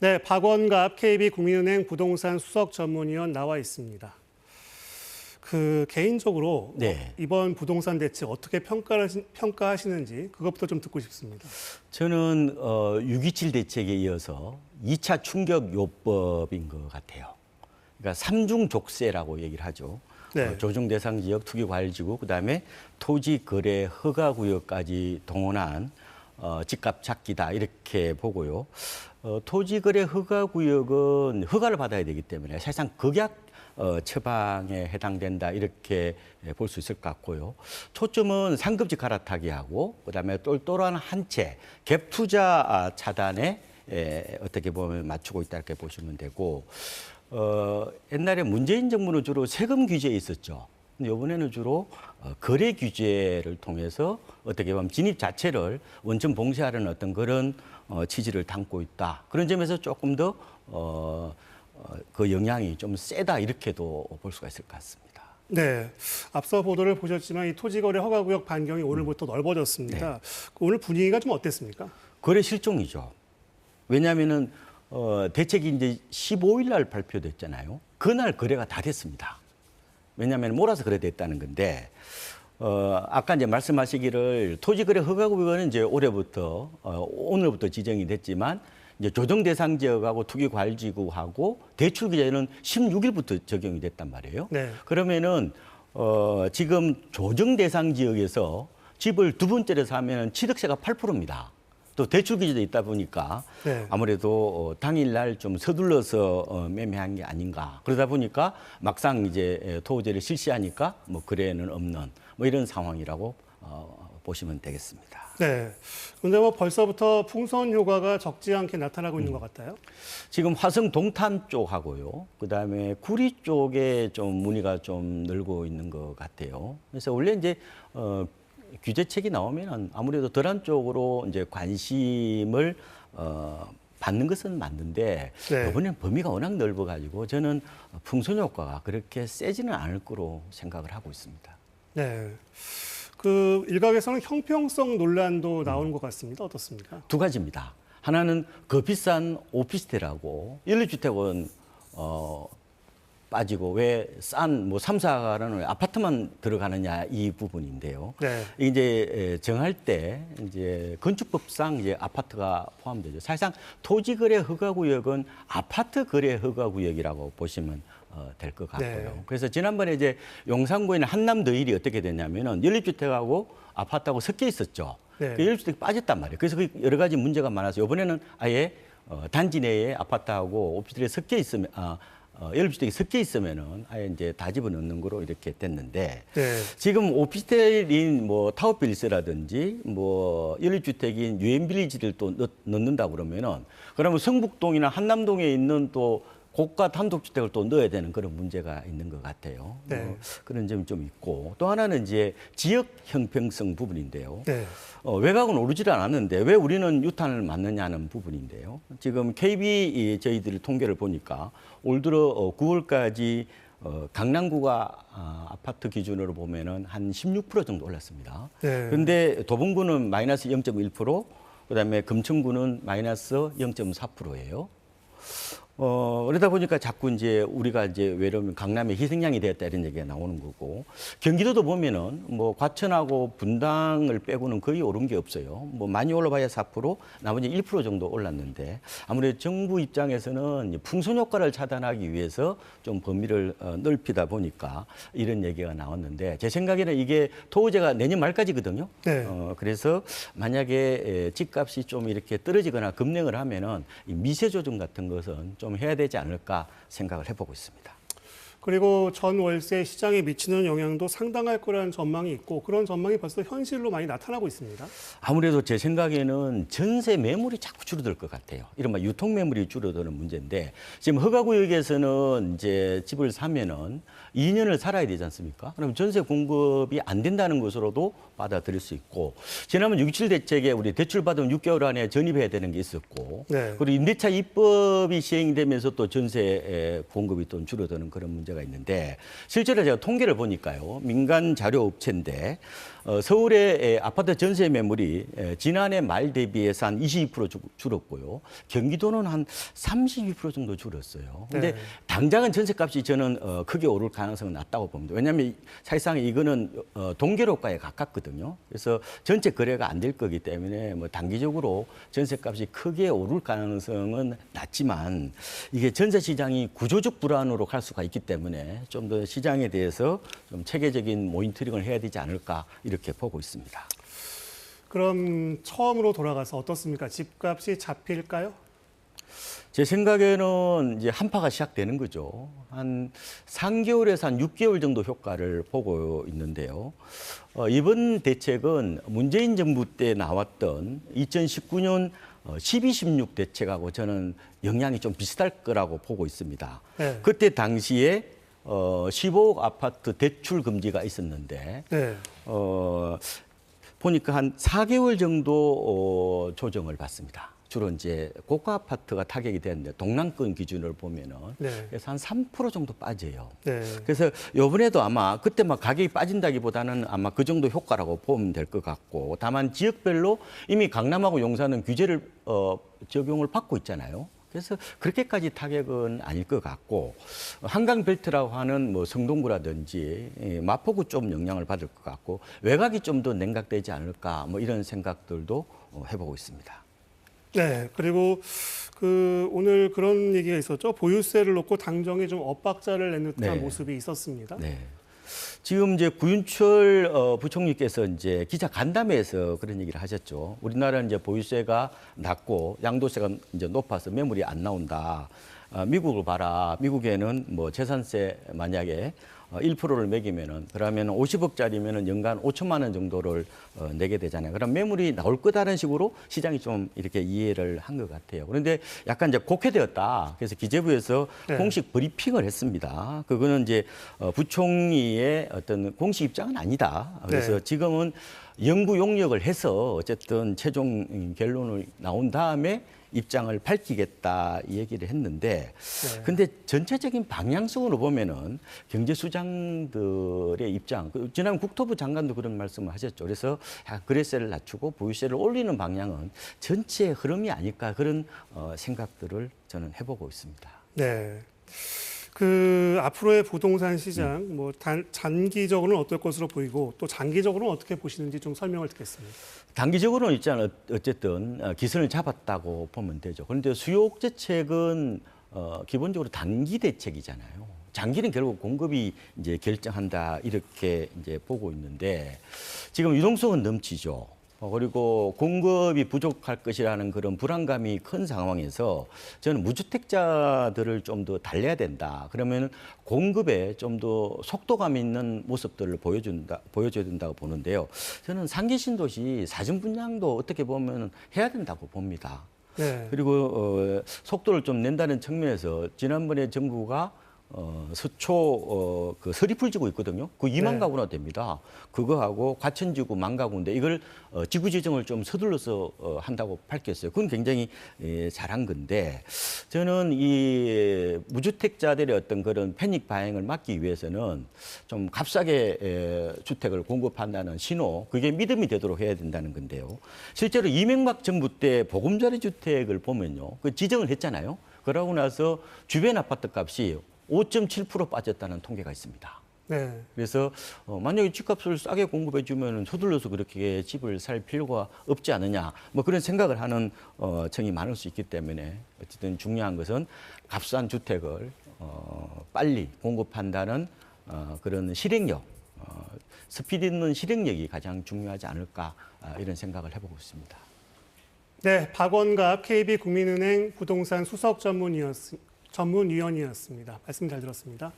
네, 박원갑 KB국민은행 부동산 수석 전문위원 나와 있습니다. 개인적으로 네. 이번 부동산 대책 어떻게 평가하시는지 그것부터 좀 듣고 싶습니다. 저는 6.27 대책에 이어서 2차 충격요법인 것 같아요. 그러니까 삼중 족쇄라고 얘기를 하죠. 네. 조정 대상 지역, 투기과열지구, 그다음에 토지 거래 허가 구역까지 동원한 집값 잡기다 이렇게 보고요. 토지 거래 허가 구역은 허가를 받아야 되기 때문에 사실상 극약 처방에 해당된다 이렇게 볼 수 있을 것 같고요. 초점은 상급지 갈아타기하고 그다음에 똘똘한 한 채 갭 투자 차단에 어떻게 보면 맞추고 있다 이렇게 보시면 되고 옛날에 문재인 정부는 주로 세금 규제에 있었죠. 근데 이번에는 주로 거래 규제를 통해서 어떻게 보면 진입 자체를 원천 봉쇄하려는 어떤 그런 취지를 담고 있다. 그런 점에서 조금 더 그 영향이 좀 세다 이렇게도 볼 수가 있을 것 같습니다. 네, 앞서 보도를 보셨지만 이 토지거래 허가구역 반경이 오늘부터 넓어졌습니다. 네. 오늘 분위기가 좀 어땠습니까? 거래 실종이죠. 왜냐하면은 대책이 이제 15일 날 발표됐잖아요. 그날 거래가 다 됐습니다. 왜냐하면 몰아서 거래됐다는 건데 아까 이제 말씀하시기를 토지거래 허가구역은 이제 올해부터 오늘부터 지정이 됐지만 이제 조정 대상 지역하고 투기과열지구하고 대출 규제는 16일부터 적용이 됐단 말이에요. 네. 그러면은 지금 조정 대상 지역에서 집을 두 번째로 사면은 취득세가 8%입니다. 또 대출 규제도 있다 보니까 네. 아무래도 당일날 좀 서둘러서 매매한 게 아닌가. 그러다 보니까 막상 이제 토지를 실시하니까 뭐 거래는 없는 뭐 이런 상황이라고 보시면 되겠습니다. 네. 근데 뭐 벌써부터 풍선 효과가 적지 않게 나타나고 있는 것 같아요. 지금 화성 동탄 쪽하고요. 그다음에 구리 쪽에 좀 문의가 좀 늘고 있는 것 같아요. 그래서 원래 이제 규제책이 나오면은 아무래도 덜한 쪽으로 이제 관심을 받는 것은 맞는데 네. 이번엔 범위가 워낙 넓어가지고 저는 풍선 효과가 그렇게 세지는 않을 거로 생각을 하고 있습니다. 네. 일각에서는 형평성 논란도 나오는 것 같습니다. 어떻습니까? 두 가지입니다. 하나는 그 비싼 오피스텔하고 연립주택은 빠지고 왜 싼 뭐 3, 4가는 아파트만 들어가느냐 이 부분인데요. 네. 이제 정할 때 이제 건축법상 이제 아파트가 포함되죠. 사실상 토지 거래 허가 구역은 아파트 거래 허가 구역이라고 보시면 될 것 같고요. 네. 그래서 지난번에 이제 용산구에 있는 한남더일이 어떻게 됐냐면은 연립주택하고 아파트하고 섞여 있었죠. 네. 그 연립주택이 빠졌단 말이에요. 그래서 그 여러 가지 문제가 많아서 이번에는 아예 단지 내에 아파트하고 오피스텔이 섞여 있으면 연립주택이 섞여 있으면은 아예 이제 다 집어넣는 거로 이렇게 됐는데 네. 지금 오피스텔인 뭐 타워빌리스라든지 뭐 연립주택인 유엔빌리지를 또 넣는다 그러면은 그러면 성북동이나 한남동에 있는 또 고가 단독주택을 또 넣어야 되는 그런 문제가 있는 것 같아요. 네. 그런 점이 좀 있고 또 하나는 이제 지역 형평성 부분인데요. 네. 외곽은 오르질 않았는데 왜 우리는 유탄을 맞느냐는 부분인데요. 지금 KB 저희들 통계를 보니까 올 들어 9월까지 강남구가 아파트 기준으로 보면은 한 16% 정도 올랐습니다. 네. 그런데 도봉구는 마이너스 0.1%, 그다음에 금천구는 마이너스 0.4%예요. 그러다 보니까 자꾸 이제 우리가 이제 외로우면 강남의 희생양이 되었다 이런 얘기가 나오는 거고 경기도도 보면은 뭐 과천하고 분당을 빼고는 거의 오른 게 없어요. 뭐 많이 올라봐야 4%, 나머지 1% 정도 올랐는데 아무래도 정부 입장에서는 풍선 효과를 차단하기 위해서 좀 범위를 넓히다 보니까 이런 얘기가 나왔는데 제 생각에는 이게 토지가 내년 말까지거든요. 네. 그래서 만약에 집값이 좀 이렇게 떨어지거나 급등을 하면은 이 미세 조정 같은 것은 좀 해야 되지 않을까 생각을 해보고 있습니다. 그리고 전 월세 시장에 미치는 영향도 상당할 거라는 전망이 있고 그런 전망이 벌써 현실로 많이 나타나고 있습니다. 아무래도 제 생각에는 전세 매물이 자꾸 줄어들 것 같아요. 이른바 유통 매물이 줄어드는 문제인데 지금 허가구역에서는 이제 집을 사면은 2년을 살아야 되지 않습니까? 그럼 전세 공급이 안 된다는 것으로도 받아들일 수 있고 지난번 6.27 대책에 우리 대출 받으면 6개월 안에 전입해야 되는 게 있었고 네. 그리고 임대차 입법이 시행되면서 또 전세 공급이 또 줄어드는 그런 문제 문제가 있는데 실제로 제가 통계를 보니까요. 민간 자료 업체인데 서울의 아파트 전세 매물이 지난해 말 대비해서 한 22% 줄었고요. 경기도는 한 32% 정도 줄었어요. 근데 네. 당장은 전세값이 저는 크게 오를 가능성은 낮다고 봅니다. 왜냐하면 사실상 이거는 동계로가에 가깝거든요. 그래서 전체 거래가 안 될 거기 때문에 뭐 단기적으로 전세값이 크게 오를 가능성은 낮지만 이게 전세 시장이 구조적 불안으로 갈 수가 있기 때문에 좀 더 시장에 대해서 좀 체계적인 모니터링을 해야 되지 않을까 이렇게 보고 있습니다. 그럼 처음으로 돌아가서 어떻습니까? 집값이 잡힐까요? 제 생각에는 이제 한파가 시작되는 거죠. 한 3개월에서 한 6개월 정도 효과를 보고 있는데요. 이번 대책은 문재인 정부 때 나왔던 2019년 12.16 대책하고 저는 영향이 좀 비슷할 거라고 보고 있습니다. 네. 그때 당시에 15억 아파트 대출 금지가 있었는데 네. 보니까 한 4개월 정도 조정을 받습니다. 주로 이제 고가 아파트가 타격이 되는데 동남권 기준을 보면은 네. 그래서 한 3% 정도 빠져요. 네. 그래서 이번에도 아마 그때 막 가격이 빠진다기보다는 아마 그 정도 효과라고 보면 될 것 같고 다만 지역별로 이미 강남하고 용산은 규제를 적용을 받고 있잖아요. 그래서 그렇게까지 타격은 아닐 것 같고 한강 벨트라고 하는 뭐 성동구라든지 마포구 좀 영향을 받을 것 같고 외곽이 좀 더 냉각되지 않을까 뭐 이런 생각들도 해보고 있습니다. 네. 그리고 오늘 그런 얘기가 있었죠. 보유세를 놓고 당정이 좀 엇박자를 낸 듯한 네. 모습이 있었습니다. 네. 지금 이제 구윤철 부총리께서 이제 기자 간담회에서 그런 얘기를 하셨죠. 우리나라는 이제 보유세가 낮고 양도세가 이제 높아서 매물이 안 나온다. 미국을 봐라. 미국에는 뭐 재산세 만약에 1%를 매기면은 그러면 50억짜리면은 연간 5천만 원 정도를 내게 되잖아요. 그럼 매물이 나올 거다라는 식으로 시장이 좀 이렇게 이해를 한 것 같아요. 그런데 약간 이제 곡해되었다. 그래서 기재부에서 네. 공식 브리핑을 했습니다. 그거는 이제 부총리의 어떤 공식 입장은 아니다. 그래서 네. 지금은 연구 용역을 해서 어쨌든 최종 결론을 나온 다음에 입장을 밝히겠다 이 얘기를 했는데 네. 근데 전체적인 방향성으로 보면은 경제수장들의 입장, 지난 국토부 장관도 그런 말씀을 하셨죠. 그래서 거래세를 낮추고 보유세를 올리는 방향은 전체 흐름이 아닐까 그런 생각들을 저는 해보고 있습니다. 네. 앞으로의 부동산 시장, 뭐 단기적으로는 어떨 것으로 보이고 또 장기적으로는 어떻게 보시는지 좀 설명을 듣겠습니다. 단기적으로는 일단 어쨌든 기선을 잡았다고 보면 되죠. 그런데 수요 억제책은 기본적으로 단기 대책이잖아요. 장기는 결국 공급이 이제 결정한다 이렇게 이제 보고 있는데 지금 유동성은 넘치죠. 그리고 공급이 부족할 것이라는 그런 불안감이 큰 상황에서 저는 무주택자들을 좀 더 달래야 된다. 그러면 공급에 좀 더 속도감 있는 모습들을 보여줘야 된다고 보는데요. 저는 상계 신도시 사전 분양도 어떻게 보면 해야 된다고 봅니다. 네. 그리고 속도를 좀 낸다는 측면에서 지난번에 정부가 서초 그 서리풀 지구 있거든요. 그 2만 네. 가구나 됩니다. 그거하고 과천지구 1만 가구인데 이걸 지구 지정을 좀 서둘러서 한다고 밝혔어요. 그건 굉장히 잘한 건데 저는 이 무주택자들의 어떤 그런 패닉 바행을 막기 위해서는 좀 값싸게 주택을 공급한다는 신호, 그게 믿음이 되도록 해야 된다는 건데요. 실제로 이명박 정부 때 보금자리 주택을 보면요, 그 지정을 했잖아요. 그러고 나서 주변 아파트 값이 5.7% 빠졌다는 통계가 있습니다. 네. 그래서 만약에 집값을 싸게 공급해 주면 서둘러서 그렇게 집을 살 필요가 없지 않느냐, 뭐 그런 생각을 하는 층이 많을 수 있기 때문에 어쨌든 중요한 것은 값싼 주택을 빨리 공급한다는 그런 실행력, 스피드 있는 실행력이 가장 중요하지 않을까 이런 생각을 해보고 있습니다. 네, 박원갑 KB국민은행 부동산 수석 전문위원이었습니다. 말씀 잘 들었습니다.